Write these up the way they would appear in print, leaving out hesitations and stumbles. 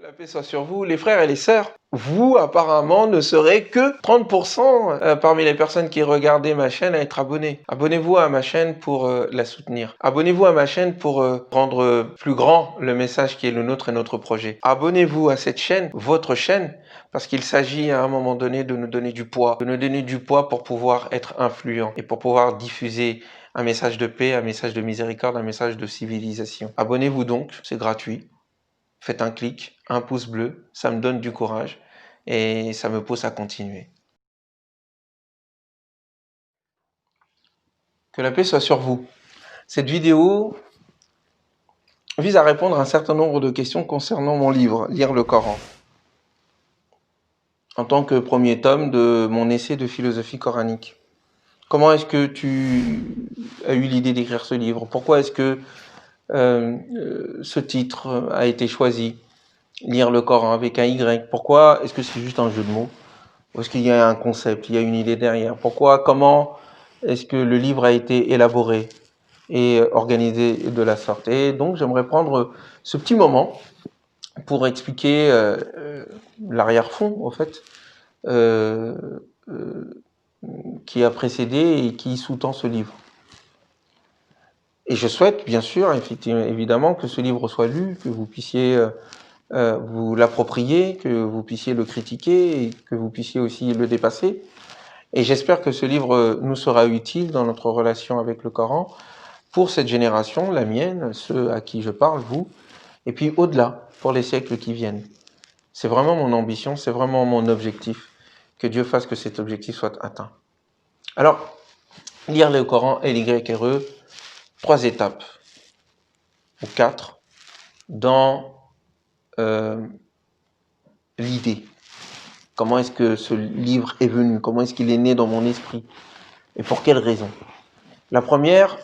la paix soit sur vous, les frères et les sœurs. Vous, apparemment, ne serez que 30% parmi les personnes qui regardaient ma chaîne à être abonnés. Abonnez-vous à ma chaîne pour la soutenir. Abonnez-vous à ma chaîne pour rendre plus grand le message qui est le nôtre et notre projet. Abonnez-vous à cette chaîne, votre chaîne, parce qu'il s'agit à un moment donné de nous donner du poids. De nous donner du poids pour pouvoir être influent et pour pouvoir diffuser un message de paix, un message de miséricorde, un message de civilisation. Abonnez-vous donc, c'est gratuit. Faites un clic, un pouce bleu, ça me donne du courage et ça me pousse à continuer. Que la paix soit sur vous. Cette vidéo vise à répondre à un certain nombre de questions concernant mon livre, Lire le Coran. En tant que premier tome de mon essai de philosophie coranique. Comment est-ce que tu as eu l'idée d'écrire ce livre? Pourquoi est-ce que ce titre a été choisi? Lire le Coran avec un Y. Pourquoi est-ce que c'est juste un jeu de mots? Ou est-ce qu'il y a un concept, il y a une idée derrière? Pourquoi, comment est-ce que le livre a été élaboré et organisé de la sorte? Et donc, j'aimerais prendre ce petit moment pour expliquer l'arrière-fond, en fait, qui a précédé et qui sous-tend ce livre. Et je souhaite, bien sûr, évidemment, que ce livre soit lu, que vous puissiez vous l'approprier, que vous puissiez le critiquer et que vous puissiez aussi le dépasser. Et j'espère que ce livre nous sera utile dans notre relation avec le Coran pour cette génération, la mienne, ceux à qui je parle, vous, et puis au-delà, pour les siècles qui viennent. C'est vraiment mon ambition, c'est vraiment mon objectif, que Dieu fasse que cet objectif soit atteint. Alors, lire le Coran et l'YRE, 3 étapes, ou 4, dans l'idée. Comment est-ce que ce livre est venu? Comment est-ce qu'il est né dans mon esprit? Et pour quelles raisons? La première,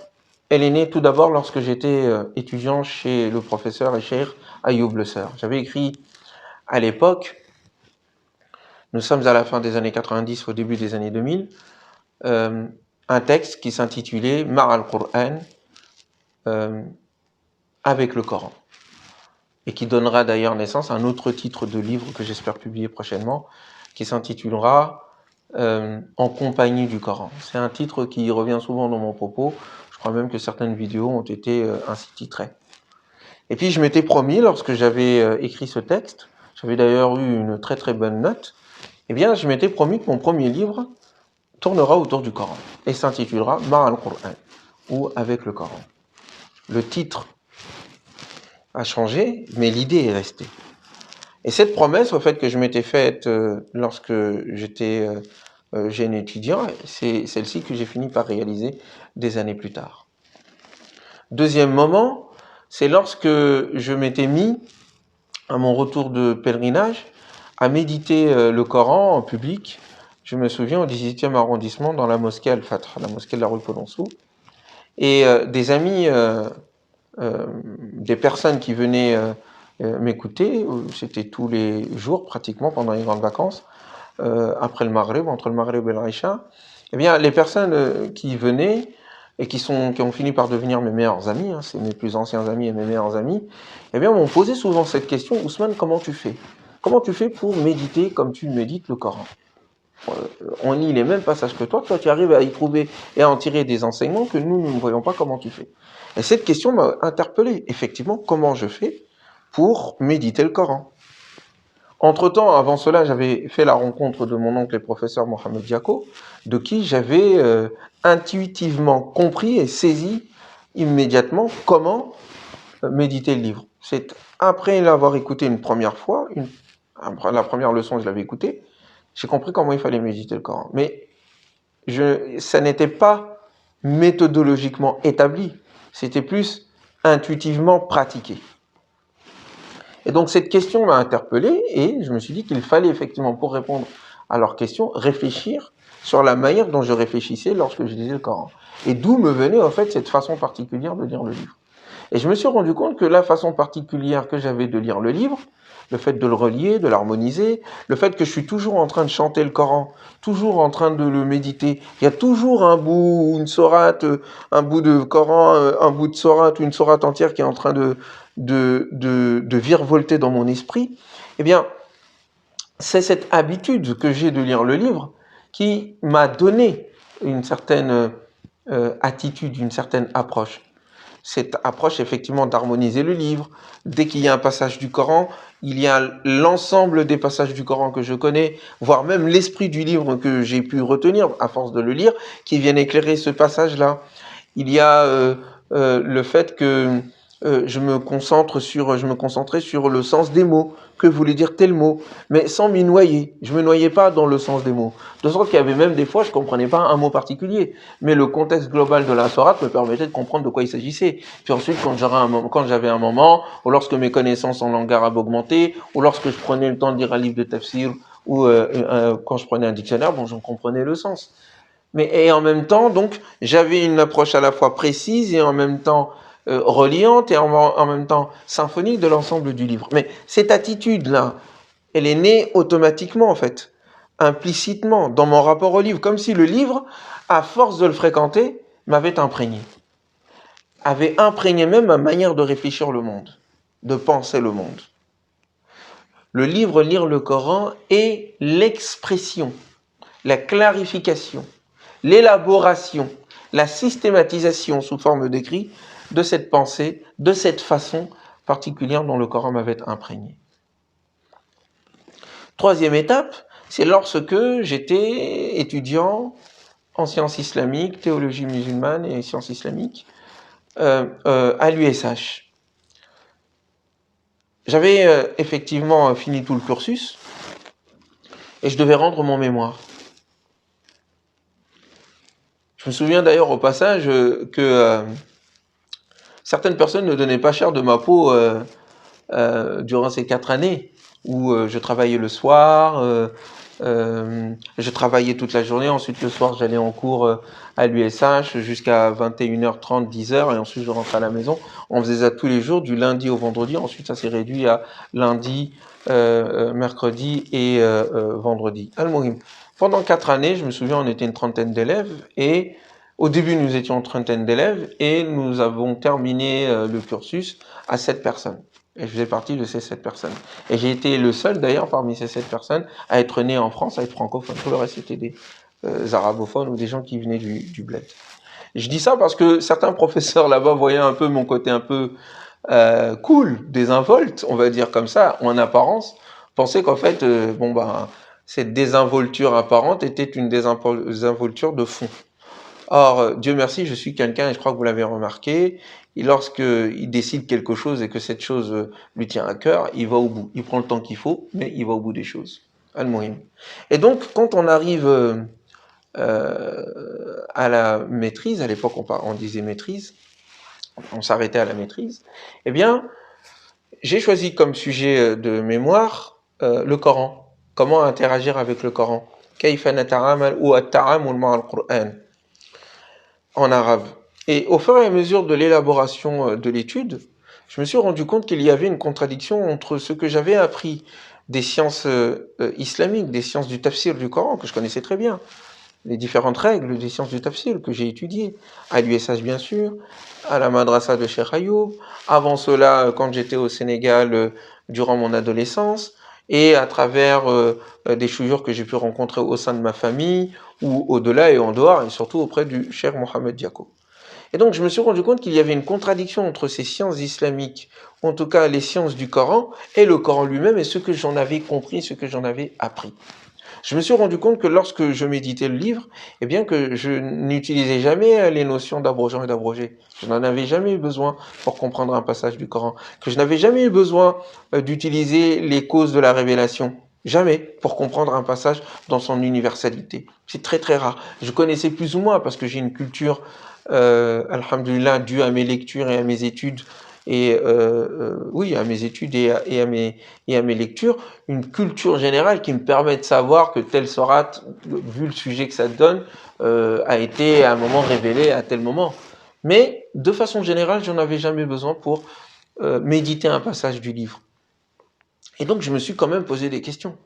elle est née tout d'abord lorsque j'étais étudiant chez le professeur et cheikh Ayoub Le Seur. J'avais écrit à l'époque, nous sommes à la fin des années 90, au début des années 2000, un texte qui s'intitulait Ma'a al-Qur'an, avec le Coran, et qui donnera d'ailleurs naissance à un autre titre de livre que j'espère publier prochainement, qui s'intitulera En compagnie du Coran. C'est un titre qui revient souvent dans mon propos. Je crois même que certaines vidéos ont été ainsi titrées. Et puis je m'étais promis, lorsque j'avais écrit ce texte, j'avais d'ailleurs eu une très très bonne note, eh bien je m'étais promis que mon premier livre tournera autour du Coran et s'intitulera Ma'a al-Qur'an, ou avec le Coran. Le titre a changé, mais l'idée est restée. Et cette promesse, au fait, que je m'étais faite lorsque j'étais jeune étudiant, c'est celle-ci que j'ai fini par réaliser des années plus tard. Deuxième moment, c'est lorsque je m'étais mis, à mon retour de pèlerinage, à méditer le Coran en public. Je me souviens au 18e arrondissement, dans la mosquée Al-Fatr, la mosquée de la rue Polonceau, et des amis, des personnes qui venaient m'écouter, c'était tous les jours pratiquement pendant les grandes vacances, après le Maghreb, entre le Maghreb et l'Aïcha, eh bien les personnes qui venaient et qui ont fini par devenir mes meilleurs amis, hein, c'est mes plus anciens amis et mes meilleurs amis, eh bien m'ont posé souvent cette question: Ousmane, comment tu fais? Comment tu fais pour méditer comme tu médites le Coran? On lit les mêmes passages que toi tu arrives à y trouver et à en tirer des enseignements que nous ne voyons pas comment tu fais. Et cette question m'a interpellé. Effectivement, comment je fais pour méditer le Coran? Entre-temps, avant cela, j'avais fait la rencontre de mon oncle et professeur Mohamed Diako, de qui j'avais intuitivement compris et saisi immédiatement comment méditer le livre. C'est après l'avoir écouté une première fois, la première leçon, je l'avais écouté, j'ai compris comment il fallait méditer le Coran. Mais ça n'était pas méthodologiquement établi, c'était plus intuitivement pratiqué. Et donc cette question m'a interpellé et je me suis dit qu'il fallait effectivement, pour répondre à leur question, réfléchir sur la manière dont je réfléchissais lorsque je lisais le Coran. Et d'où me venait en fait cette façon particulière de lire le livre. Et je me suis rendu compte que la façon particulière que j'avais de lire le livre, le fait de le relier, de l'harmoniser, le fait que je suis toujours en train de chanter le Coran, toujours en train de le méditer, il y a toujours un bout, une sourate, un bout de Coran, un bout de sourate ou une sourate entière qui est en train de virevolter dans mon esprit, eh bien, c'est cette habitude que j'ai de lire le livre qui m'a donné une certaine attitude, une certaine approche. Cette approche, effectivement, d'harmoniser le livre. Dès qu'il y a un passage du Coran, il y a l'ensemble des passages du Coran que je connais, voire même l'esprit du livre que j'ai pu retenir à force de le lire, qui viennent éclairer ce passage-là. Il y a le fait que je me concentrais sur le sens des mots, que voulait dire tel mot, mais sans m'y noyer. Je me noyais pas dans le sens des mots. De sorte qu'il y avait même des fois, je comprenais pas un mot particulier, mais le contexte global de la sourate me permettait de comprendre de quoi il s'agissait. Puis ensuite, quand j'avais un moment, ou lorsque mes connaissances en langue arabe augmentaient, ou lorsque je prenais le temps de lire un livre de tafsir, ou quand je prenais un dictionnaire, bon, j'en comprenais le sens. Et en même temps, donc, j'avais une approche à la fois précise et en même temps reliante et en même temps symphonique de l'ensemble du livre. Mais cette attitude-là, elle est née automatiquement, en fait, implicitement, dans mon rapport au livre, comme si le livre, à force de le fréquenter, m'avait imprégné. Avait imprégné même ma manière de réfléchir le monde, de penser le monde. Le livre, lire le Coran, est l'expression, la clarification, l'élaboration, la systématisation sous forme d'écrit de cette pensée, de cette façon particulière dont le Coran m'avait imprégné. Troisième étape, c'est lorsque j'étais étudiant en sciences islamiques, théologie musulmane et sciences islamiques à l'USH. J'avais effectivement fini tout le cursus et je devais rendre mon mémoire. Je me souviens d'ailleurs au passage que certaines personnes ne donnaient pas cher de ma peau durant ces 4 années où je travaillais le soir, je travaillais toute la journée, ensuite le soir j'allais en cours à l'USH jusqu'à 21h30, 10h et ensuite je rentrais à la maison. On faisait ça tous les jours, du lundi au vendredi, ensuite ça s'est réduit à lundi, mercredi et vendredi. Al-Muhim. Pendant 4 années, je me souviens, on était une trentaine d'élèves et au début nous étions une trentaine d'élèves et nous avons terminé le cursus à 7 personnes. Et je faisais partie de ces 7 personnes. Et j'ai été le seul d'ailleurs parmi ces 7 personnes à être né en France, à être francophone. Tout le reste c'était des arabophones ou des gens qui venaient du bled. Je dis ça parce que certains professeurs là-bas voyaient un peu mon côté un peu cool, désinvolte, on va dire comme ça, en apparence, pensaient qu'en fait, cette désinvolture apparente était une désinvolture de fond. Or, Dieu merci, je suis quelqu'un, et je crois que vous l'avez remarqué, et lorsqu'il décide quelque chose et que cette chose lui tient à cœur, il va au bout. Il prend le temps qu'il faut, mais il va au bout des choses. Al-Muhim. Et donc, quand on arrive à la maîtrise, à l'époque on disait maîtrise, on s'arrêtait à la maîtrise, eh bien, j'ai choisi comme sujet de mémoire le Coran. Comment interagir avec le Coran. Kayfa nata'amal ou at-ta'amul ma'al Qur'an en arabe. Et au fur et à mesure de l'élaboration de l'étude, je me suis rendu compte qu'il y avait une contradiction entre ce que j'avais appris des sciences islamiques, des sciences du tafsir du Coran, que je connaissais très bien, les différentes règles des sciences du tafsir que j'ai étudiées, à l'USH bien sûr, à la madrasa de Cheikh Ayoub, avant cela quand j'étais au Sénégal durant mon adolescence, et à travers des choujours que j'ai pu rencontrer au sein de ma famille, ou au-delà et en dehors, et surtout auprès du Cheikh Mohamed Diako. Et donc je me suis rendu compte qu'il y avait une contradiction entre ces sciences islamiques, ou en tout cas les sciences du Coran, et le Coran lui-même, et ce que j'en avais compris, ce que j'en avais appris. Je me suis rendu compte que lorsque je méditais le livre, eh bien que je n'utilisais jamais les notions d'abrogeant et d'abrogé. Je n'en avais jamais eu besoin pour comprendre un passage du Coran. Que je n'avais jamais eu besoin d'utiliser les causes de la révélation. Jamais pour comprendre un passage dans son universalité. C'est très très rare. Je connaissais plus ou moins parce que j'ai une culture, alhamdoulilah, due à mes lectures et à mes études, et oui, à mes études et à mes lectures, une culture générale qui me permet de savoir que telle sourate, vu le sujet que ça donne, a été à un moment révélée à tel moment. Mais de façon générale, j'en avais jamais besoin pour méditer un passage du livre. Et donc, je me suis quand même posé des questions.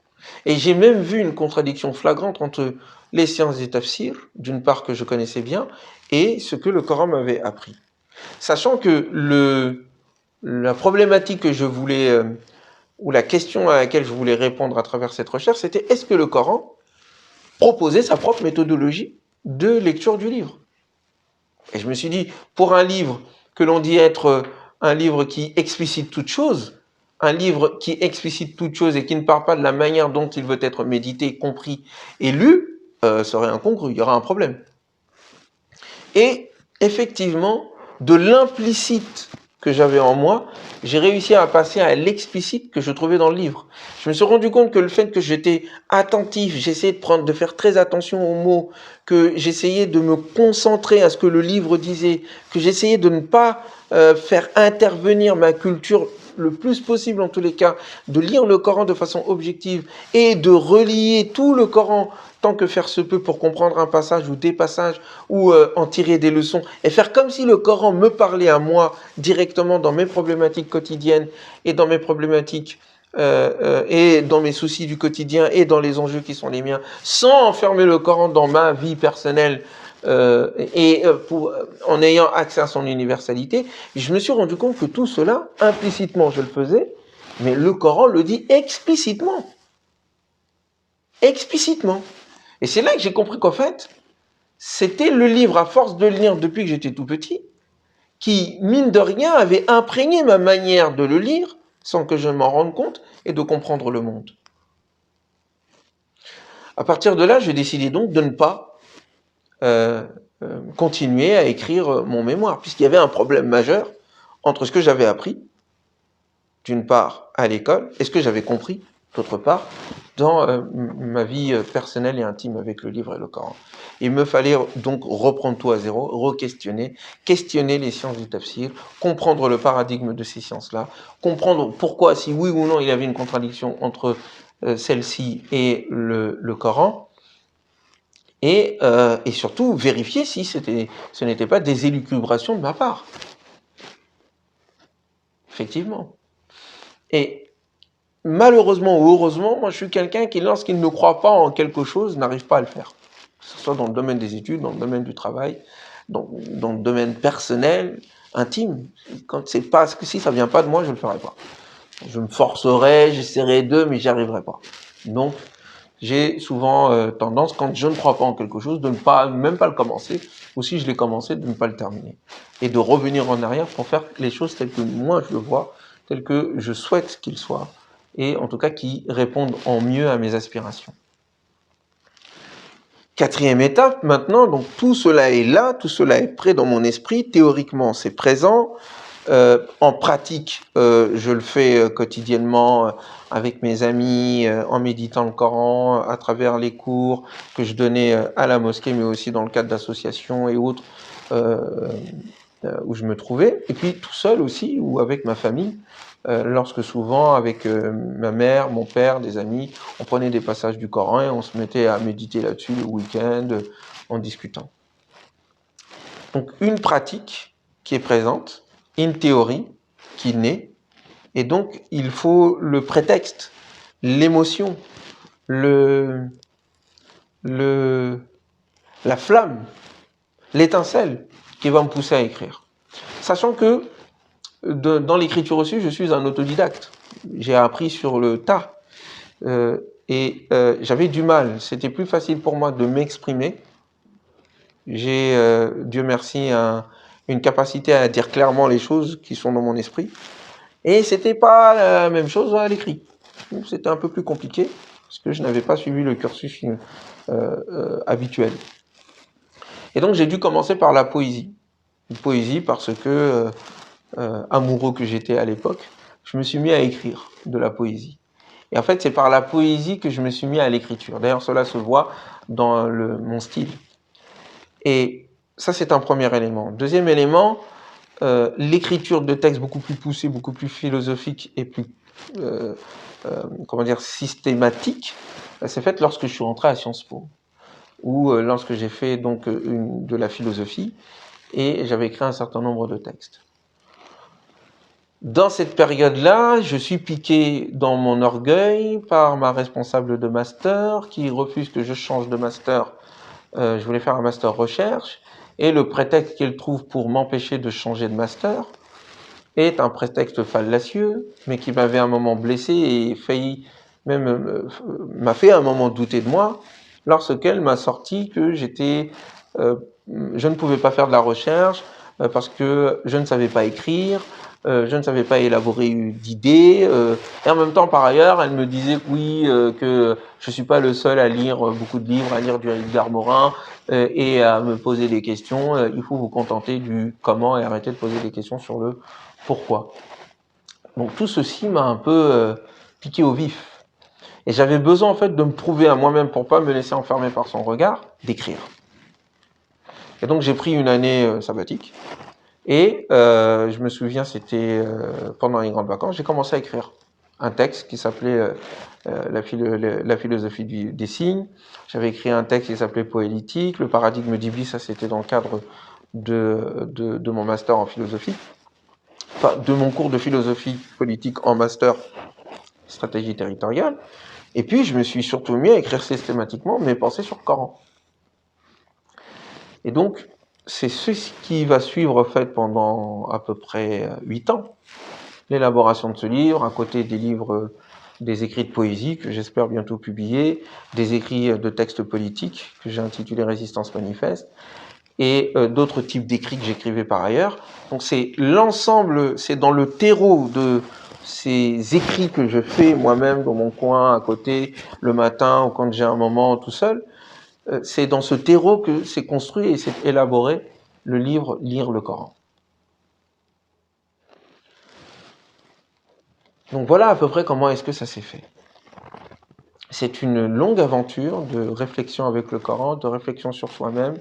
Et j'ai même vu une contradiction flagrante entre les sciences du tafsir, d'une part que je connaissais bien, et ce que le Coran m'avait appris. Sachant que la problématique que je voulais, ou la question à laquelle je voulais répondre à travers cette recherche, c'était est-ce que le Coran proposait sa propre méthodologie de lecture du livre? Et je me suis dit, pour un livre que l'on dit être un livre qui explicite toute chose, un livre qui explicite toute chose et qui ne parle pas de la manière dont il veut être médité, compris et lu, serait incongru, il y aura un problème. Et effectivement, de l'implicite que j'avais en moi, j'ai réussi à passer à l'explicite que je trouvais dans le livre. Je me suis rendu compte que le fait que j'étais attentif, j'essayais de faire très attention aux mots, que j'essayais de me concentrer à ce que le livre disait, que j'essayais de ne pas faire intervenir ma culture le plus possible en tous les cas, de lire le Coran de façon objective et de relier tout le Coran tant que faire se peut pour comprendre un passage ou des passages ou en tirer des leçons et faire comme si le Coran me parlait à moi directement dans mes problématiques quotidiennes et dans mes problématiques et dans mes soucis du quotidien et dans les enjeux qui sont les miens, sans enfermer le Coran dans ma vie personnelle en ayant accès à son universalité. Je me suis rendu compte que tout cela, implicitement, je le faisais, mais le Coran le dit explicitement. Explicitement. Et c'est là que j'ai compris qu'en fait, c'était le livre, à force de le lire depuis que j'étais tout petit, qui, mine de rien, avait imprégné ma manière de le lire, sans que je m'en rende compte, et de comprendre le monde. À partir de là, j'ai décidé donc de ne pas continuer à écrire mon mémoire, puisqu'il y avait un problème majeur entre ce que j'avais appris, d'une part, à l'école, et ce que j'avais compris, d'autre part, dans ma vie personnelle et intime avec le livre et le Coran. Il me fallait donc reprendre tout à zéro, questionner les sciences du tafsir, comprendre le paradigme de ces sciences-là, comprendre pourquoi, si oui ou non, il y avait une contradiction entre celle-ci et le Coran, et surtout vérifier si ce n'était pas des élucubrations de ma part. Effectivement. Et malheureusement ou heureusement, moi je suis quelqu'un qui, lorsqu'il ne croit pas en quelque chose, n'arrive pas à le faire. Que ce soit dans le domaine des études, dans le domaine du travail, dans le domaine personnel, intime. Quand c'est pas, si ça vient pas de moi, je le ferai pas. Je me forcerai, j'essaierai mais j'y arriverai pas. Donc, j'ai souvent tendance, quand je ne crois pas en quelque chose, de ne pas, même pas le commencer, ou si je l'ai commencé, de ne pas le terminer. Et de revenir en arrière pour faire les choses telles que moi je le vois, telles que je souhaite qu'il soit, et en tout cas qui répondent en mieux à mes aspirations. Quatrième étape maintenant, donc tout cela est là, tout cela est prêt dans mon esprit, théoriquement c'est présent, en pratique je le fais quotidiennement avec mes amis, en méditant le Coran, à travers les cours que je donnais à la mosquée, mais aussi dans le cadre d'associations et autres où je me trouvais, et puis tout seul aussi, ou avec ma famille, lorsque souvent avec ma mère, mon père, des amis, on prenait des passages du Coran et on se mettait à méditer là-dessus le week-end en discutant. Donc une pratique qui est présente, une théorie qui naît, et donc il faut le prétexte, l'émotion, la flamme, l'étincelle qui va me pousser à écrire. Sachant que dans l'écriture aussi, je suis un autodidacte. J'ai appris sur le tas. J'avais du mal. C'était plus facile pour moi de m'exprimer. J'ai, Dieu merci, une capacité à dire clairement les choses qui sont dans mon esprit. Et c'était pas la même chose à l'écrit. C'était un peu plus compliqué parce que je n'avais pas suivi le cursus habituel. Et donc j'ai dû commencer par la poésie. Une poésie parce que amoureux que j'étais à l'époque, je me suis mis à écrire de la poésie. Et en fait, c'est par la poésie que je me suis mis à l'écriture. D'ailleurs, cela se voit dans mon style. Et ça, c'est un premier élément. Deuxième élément, l'écriture de textes beaucoup plus poussés, beaucoup plus philosophiques et plus, systématiques, c'est fait lorsque je suis rentré à Sciences Po, ou lorsque j'ai fait donc de la philosophie. et j'avais écrit un certain nombre de textes. Dans cette période-là, je suis piqué dans mon orgueil par ma responsable de master qui refuse que je change de master. Je voulais faire un master recherche et le prétexte qu'elle trouve pour m'empêcher de changer de master est un prétexte fallacieux, mais qui m'avait un moment blessé et m'a fait un moment douter de moi, lorsqu'elle m'a sorti que je ne pouvais pas faire de la recherche parce que je ne savais pas écrire, je ne savais pas élaborer d'idées, et en même temps, par ailleurs, elle me disait que oui, que je suis pas le seul à lire beaucoup de livres, à lire du Edgar Morin, et à me poser des questions. Il faut vous contenter du comment et arrêter de poser des questions sur le pourquoi. Donc tout ceci m'a un peu piqué au vif. Et j'avais besoin en fait de me prouver à moi-même pour pas me laisser enfermer par son regard, d'écrire. Et donc j'ai pris une année sabbatique. Et je me souviens, c'était pendant les grandes vacances, j'ai commencé à écrire un texte qui s'appelait la philosophie des signes. J'avais écrit un texte qui s'appelait Poétique, le paradigme d'Iblis, ça c'était dans le cadre de mon master en philosophie. Enfin, de mon cours de philosophie politique en master stratégie territoriale. Et puis, je me suis surtout mis à écrire systématiquement mes pensées sur le Coran. Et donc, c'est ce qui va suivre, en fait, pendant à peu près 8 ans. L'élaboration de ce livre, à côté des livres, des écrits de poésie, que j'espère bientôt publier, des écrits de textes politiques, que j'ai intitulés Résistance manifeste, et d'autres types d'écrits que j'écrivais par ailleurs. Donc c'est l'ensemble, c'est dans le terreau de ces écrits que je fais moi-même dans mon coin à côté le matin ou quand j'ai un moment tout seul, c'est dans ce terreau que s'est construit et s'est élaboré le livre Lire le Coran. Donc voilà à peu près comment est-ce que ça s'est fait. C'est une longue aventure de réflexion avec le Coran, de réflexion sur soi-même,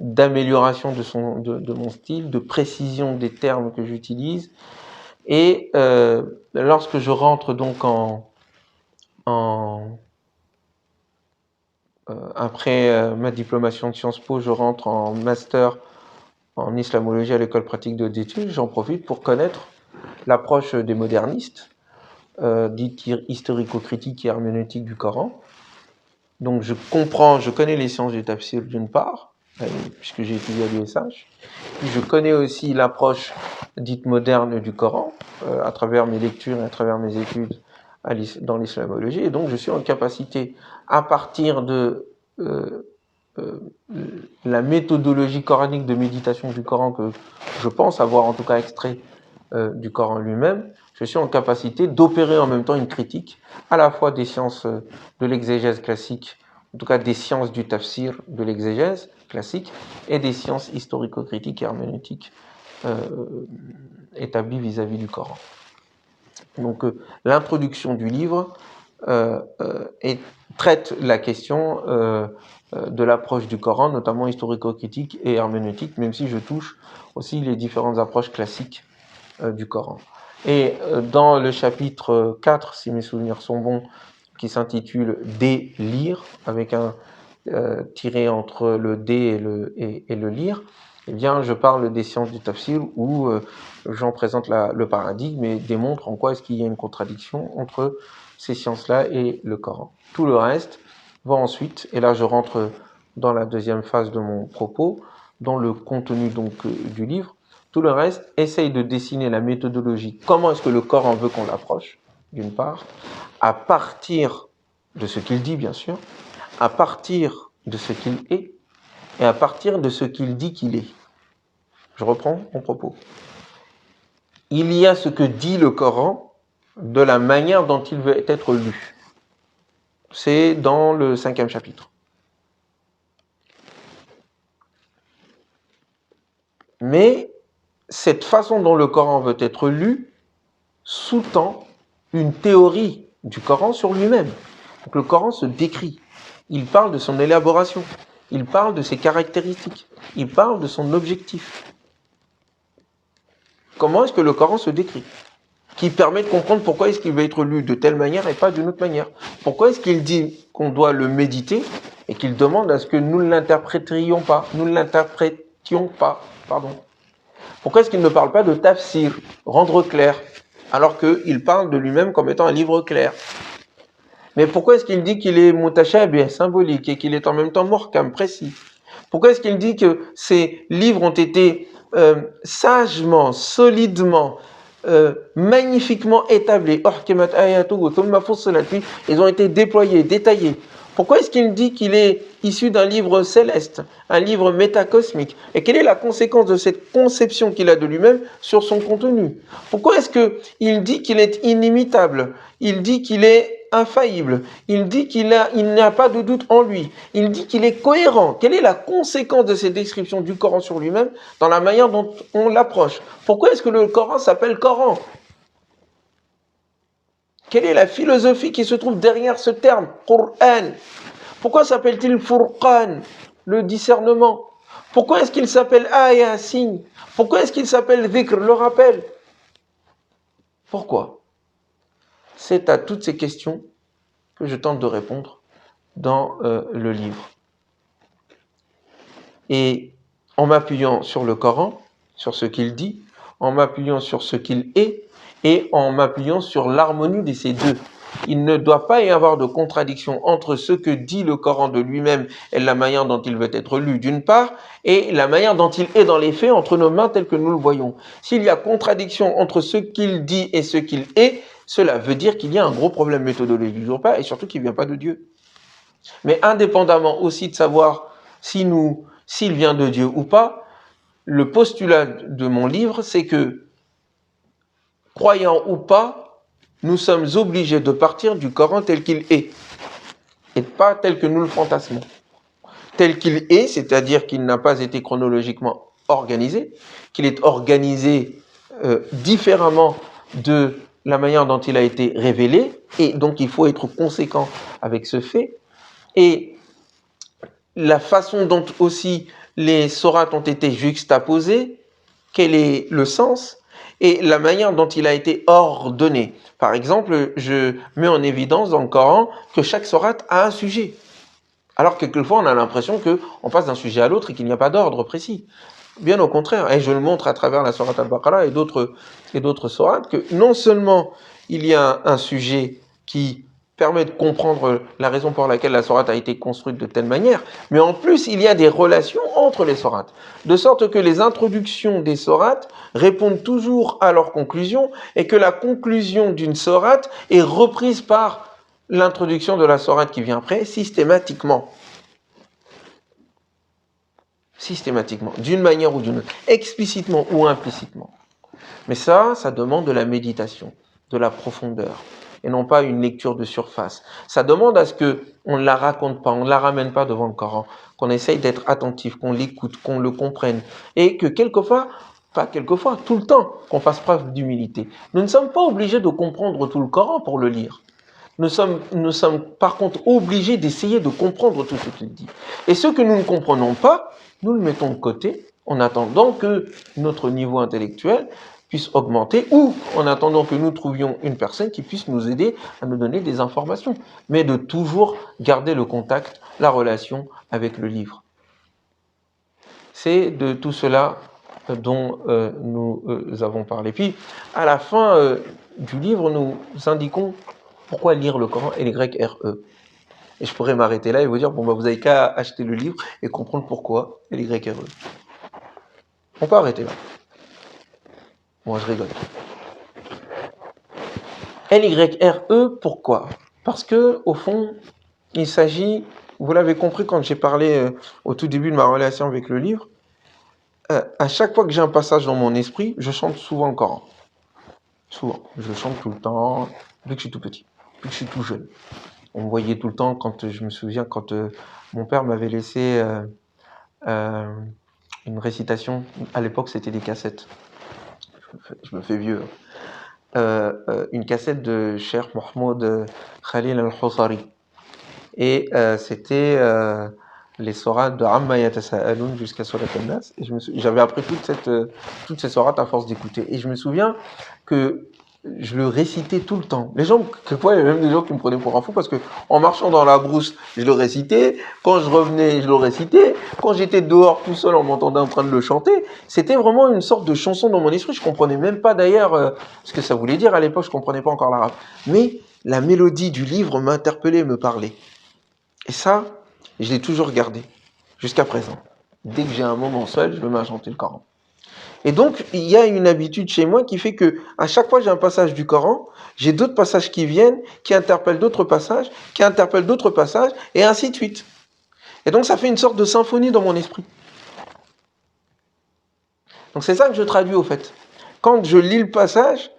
d'amélioration de mon style, de précision des termes que j'utilise. Et lorsque je rentre donc après ma diplomation de Sciences Po, je rentre en master en islamologie à l'école pratique de d'études, j'en profite pour connaître l'approche des modernistes, dite historico-critique et herméneutique du Coran. Donc je connais les sciences du tafsir d'une part, puisque j'ai étudié à l'USH. Puis je connais aussi l'approche dite moderne du Coran, à travers mes lectures et à travers mes études dans l'islamologie. Et donc je suis en capacité, à partir de la méthodologie coranique de méditation du Coran, que je pense avoir en tout cas extrait du Coran lui-même, je suis en capacité d'opérer en même temps une critique à la fois des sciences de l'exégèse classique, en tout cas des sciences du tafsir de l'exégèse classique, et des sciences historico-critiques et herméneutiques établies vis-à-vis du Coran. Donc l'introduction du livre traite la question de l'approche du Coran, notamment historico-critique et herméneutique, même si je touche aussi les différentes approches classiques du Coran. Et dans le chapitre 4, si mes souvenirs sont bons, qui s'intitule « Délire », avec un tiré entre le D et le lire, eh bien, je parle des sciences du tafsir où j'en présente le paradigme et démontre en quoi est-ce qu'il y a une contradiction entre ces sciences-là et le Coran. Tout le reste va ensuite, et là je rentre dans la deuxième phase de mon propos, dans le contenu donc du livre. Tout le reste essaye de dessiner la méthodologie, comment est-ce que le Coran veut qu'on l'approche, d'une part, à partir de ce qu'il dit bien sûr, à partir de ce qu'il est, et à partir de ce qu'il dit qu'il est. Je reprends mon propos. Il y a ce que dit le Coran de la manière dont il veut être lu. C'est dans le 5e chapitre. Mais cette façon dont le Coran veut être lu sous-tend une théorie du Coran sur lui-même. Donc le Coran se décrit. Il parle de son élaboration. Il parle de ses caractéristiques. Il parle de son objectif. Comment est-ce que le Coran se décrit? Qui permet de comprendre pourquoi est-ce qu'il va être lu de telle manière et pas d'une autre manière. Pourquoi est-ce qu'il dit qu'on doit le méditer et qu'il demande à ce que nous ne l'interpréterions pas, nous ne l'interprétions Pardon. Pourquoi est-ce qu'il ne parle pas de tafsir, rendre clair, alors qu'il parle de lui-même comme étant un livre clair? Mais pourquoi est-ce qu'il dit qu'il est mutashabih, symbolique, et qu'il est en même temps muhkam, précis? Pourquoi est-ce qu'il dit que ces livres ont été sagement, solidement, magnifiquement établis, ils ont été déployés, détaillés? Pourquoi est-ce qu'il dit qu'il est issu d'un livre céleste, un livre métacosmique? Et quelle est la conséquence de cette conception qu'il a de lui-même sur son contenu? Pourquoi est-ce qu'il dit qu'il est inimitable? Il dit qu'il est infaillible. Il dit qu'il n'y a pas de doute en lui. Il dit qu'il est cohérent. Quelle est la conséquence de cette description du Coran sur lui-même dans la manière dont on l'approche? Pourquoi est-ce que le Coran s'appelle Coran? Quelle est la philosophie qui se trouve derrière ce terme, Qur'an? Pourquoi s'appelle-t-il Furqan, le discernement? Pourquoi est-ce qu'il s'appelle Aya, signe? Pourquoi est-ce qu'il s'appelle Dhikr, le rappel? Pourquoi? C'est à toutes ces questions que je tente de répondre dans le livre. Et en m'appuyant sur le Coran, sur ce qu'il dit, en m'appuyant sur ce qu'il est, et en m'appuyant sur l'harmonie de ces deux. Il ne doit pas y avoir de contradiction entre ce que dit le Coran de lui-même et la manière dont il veut être lu d'une part, et la manière dont il est dans les faits entre nos mains telles que nous le voyons. S'il y a contradiction entre ce qu'il dit et ce qu'il est, cela veut dire qu'il y a un gros problème méthodologique du jour pas, et surtout qu'il ne vient pas de Dieu. Mais indépendamment aussi de savoir s'il vient de Dieu ou pas, le postulat de mon livre, c'est que, croyant ou pas, nous sommes obligés de partir du Coran tel qu'il est, et pas tel que nous le fantasmons. Tel qu'il est, c'est-à-dire qu'il n'a pas été chronologiquement organisé, qu'il est organisé différemment de la manière dont il a été révélé, et donc il faut être conséquent avec ce fait, et la façon dont aussi les sourates ont été juxtaposées, quel est le sens, et la manière dont il a été ordonné. Par exemple, je mets en évidence dans le Coran que chaque sourate a un sujet. Alors que quelquefois, on a l'impression qu'on passe d'un sujet à l'autre et qu'il n'y a pas d'ordre précis. Bien au contraire, et je le montre à travers la sourate Al-Baqarah et d'autres sourates, que non seulement il y a un sujet qui permet de comprendre la raison pour laquelle la sourate a été construite de telle manière, mais en plus, il y a des relations entre les sourates, de sorte que les introductions des sourates répondent toujours à leur conclusion, et que la conclusion d'une sourate est reprise par l'introduction de la sourate qui vient après, systématiquement, d'une manière ou d'une autre, explicitement ou implicitement. Mais ça demande de la méditation, de la profondeur, et non pas une lecture de surface. Ça demande à ce qu'on ne la raconte pas, on ne la ramène pas devant le Coran, qu'on essaye d'être attentif, qu'on l'écoute, qu'on le comprenne, et que tout le temps, qu'on fasse preuve d'humilité. Nous ne sommes pas obligés de comprendre tout le Coran pour le lire. Nous sommes par contre obligés d'essayer de comprendre tout ce qu'il dit. Et ce que nous ne comprenons pas, nous le mettons de côté en attendant que notre niveau intellectuel puisse augmenter ou en attendant que nous trouvions une personne qui puisse nous aider à nous donner des informations. Mais de toujours garder le contact, la relation avec le livre. C'est de tout cela dont nous avons parlé. Puis, à la fin du livre, nous indiquons pourquoi lire le Coran et les Grecs RE. Et je pourrais m'arrêter là et vous dire, vous n'avez qu'à acheter le livre et comprendre pourquoi et les Grecs RE. On peut arrêter là. Moi, je rigole. LYRE, pourquoi? Parce que, au fond, il s'agit, vous l'avez compris quand j'ai parlé au tout début de ma relation avec le livre, à chaque fois que j'ai un passage dans mon esprit, je chante souvent le Coran. Souvent. Je le chante tout le temps, depuis que je suis tout petit, depuis que je suis tout jeune. On me voyait tout le temps, je me souviens, quand mon père m'avait laissé une récitation. À l'époque, c'était des cassettes. Je me fais vieux. Une cassette de Cheikh Mahmoud Khalil al-Husari. Et c'était les sourates de Amma Yatasa'aloun jusqu'à Surat al-Nas. Et j'avais appris toutes ces sourates à force d'écouter. Et je me souviens que je le récitais tout le temps. Les gens, quelquefois, il y avait même des gens qui me prenaient pour un fou parce que en marchant dans la brousse, je le récitais. Quand je revenais, je le récitais. Quand j'étais dehors tout seul, on m'entendait en train de le chanter. C'était vraiment une sorte de chanson dans mon esprit. Je comprenais même pas d'ailleurs ce que ça voulait dire à l'époque. Je comprenais pas encore l'arabe. Mais la mélodie du livre m'interpellait, me parlait. Et ça, je l'ai toujours gardé jusqu'à présent. Dès que j'ai un moment seul, je me mets à chanter le Coran. Et donc, il y a une habitude chez moi qui fait que, à chaque fois que j'ai un passage du Coran, j'ai d'autres passages qui viennent, qui interpellent d'autres passages, qui interpellent d'autres passages, et ainsi de suite. Et donc, ça fait une sorte de symphonie dans mon esprit. Donc, c'est ça que je traduis au fait. Quand je lis le passage,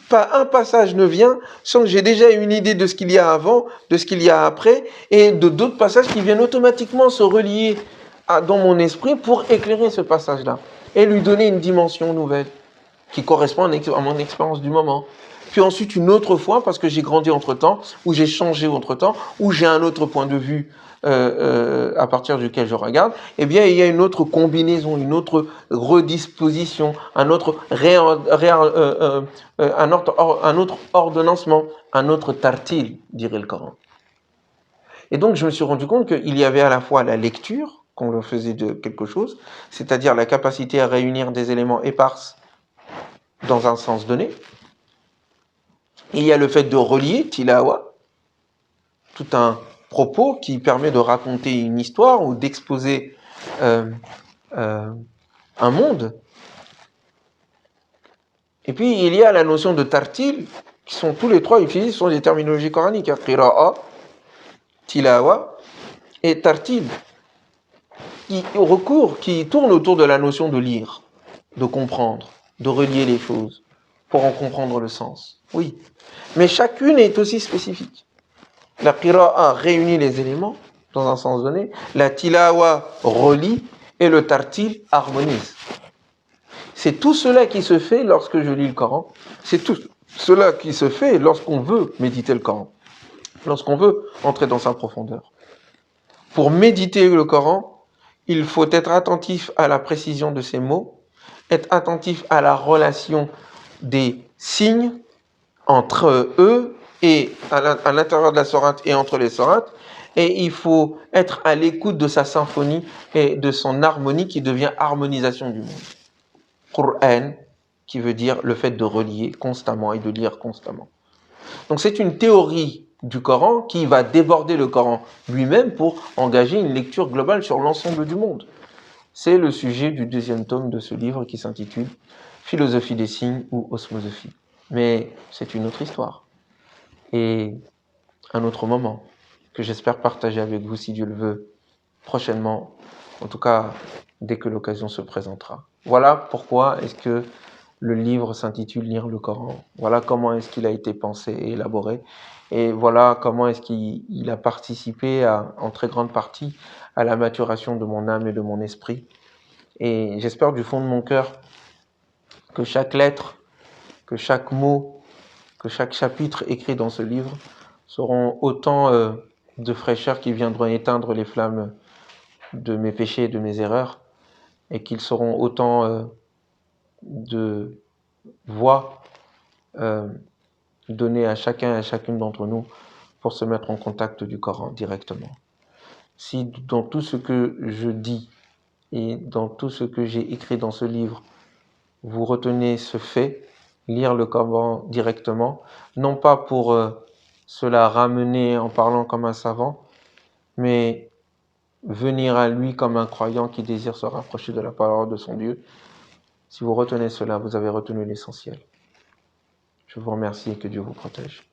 pas un passage ne vient sans que j'ai déjà une idée de ce qu'il y a avant, de ce qu'il y a après, et de d'autres passages qui viennent automatiquement se relier dans mon esprit pour éclairer ce passage-là et lui donner une dimension nouvelle qui correspond à mon expérience du moment. Puis ensuite une autre fois, parce que j'ai grandi entre-temps, ou j'ai changé entre-temps, ou j'ai un autre point de vue à partir duquel je regarde, eh bien il y a une autre combinaison, une autre redisposition, un autre ordonnancement, un autre tartil, dirait le Coran. Et donc je me suis rendu compte qu'il y avait à la fois la lecture, qu'on le faisait de quelque chose, c'est-à-dire la capacité à réunir des éléments épars dans un sens donné. Il y a le fait de relier, tilawa, tout un propos qui permet de raconter une histoire ou d'exposer euh, un monde. Et puis il y a la notion de tartil, qui sont tous les trois utilisés, ce sont des terminologies coraniques, qira'a, tilawa et tartil, qui tournent autour de la notion de lire, de comprendre, de relier les choses, pour en comprendre le sens. Oui, mais chacune est aussi spécifique. La qira'a réunit les éléments dans un sens donné, la tilawa relie et le tartil harmonise. C'est tout cela qui se fait lorsque je lis le Coran. C'est tout cela qui se fait lorsqu'on veut méditer le Coran, lorsqu'on veut entrer dans sa profondeur. Pour méditer le Coran, il faut être attentif à la précision de ses mots, être attentif à la relation des signes entre eux et à l'intérieur de la sourate et entre les sourates, et il faut être à l'écoute de sa symphonie et de son harmonie qui devient harmonisation du monde. Qur'an, qui veut dire le fait de relier constamment et de lire constamment. Donc c'est une théorie du Coran qui va déborder le Coran lui-même pour engager une lecture globale sur l'ensemble du monde. C'est le sujet du deuxième tome de ce livre qui s'intitule Philosophie des signes ou Osmosophie. Mais c'est une autre histoire. Et un autre moment que j'espère partager avec vous, si Dieu le veut, prochainement, en tout cas dès que l'occasion se présentera. Voilà pourquoi est-ce que le livre s'intitule Lire le Coran. Voilà comment est-ce qu'il a été pensé et élaboré. Et voilà comment est-ce qu'il a participé en très grande partie à la maturation de mon âme et de mon esprit. Et j'espère du fond de mon cœur que chaque lettre, que chaque mot, que chaque chapitre écrit dans ce livre seront autant de fraîcheur qui viendront éteindre les flammes de mes péchés et de mes erreurs, et qu'ils seront autant de voix données à chacun et à chacune d'entre nous pour se mettre en contact du Coran directement. Si dans tout ce que je dis et dans tout ce que j'ai écrit dans ce livre, vous retenez ce fait, lire le Coran directement, non pas pour cela ramener en parlant comme un savant, mais venir à lui comme un croyant qui désire se rapprocher de la parole de son Dieu. Si vous retenez cela, vous avez retenu l'essentiel. Je vous remercie et que Dieu vous protège.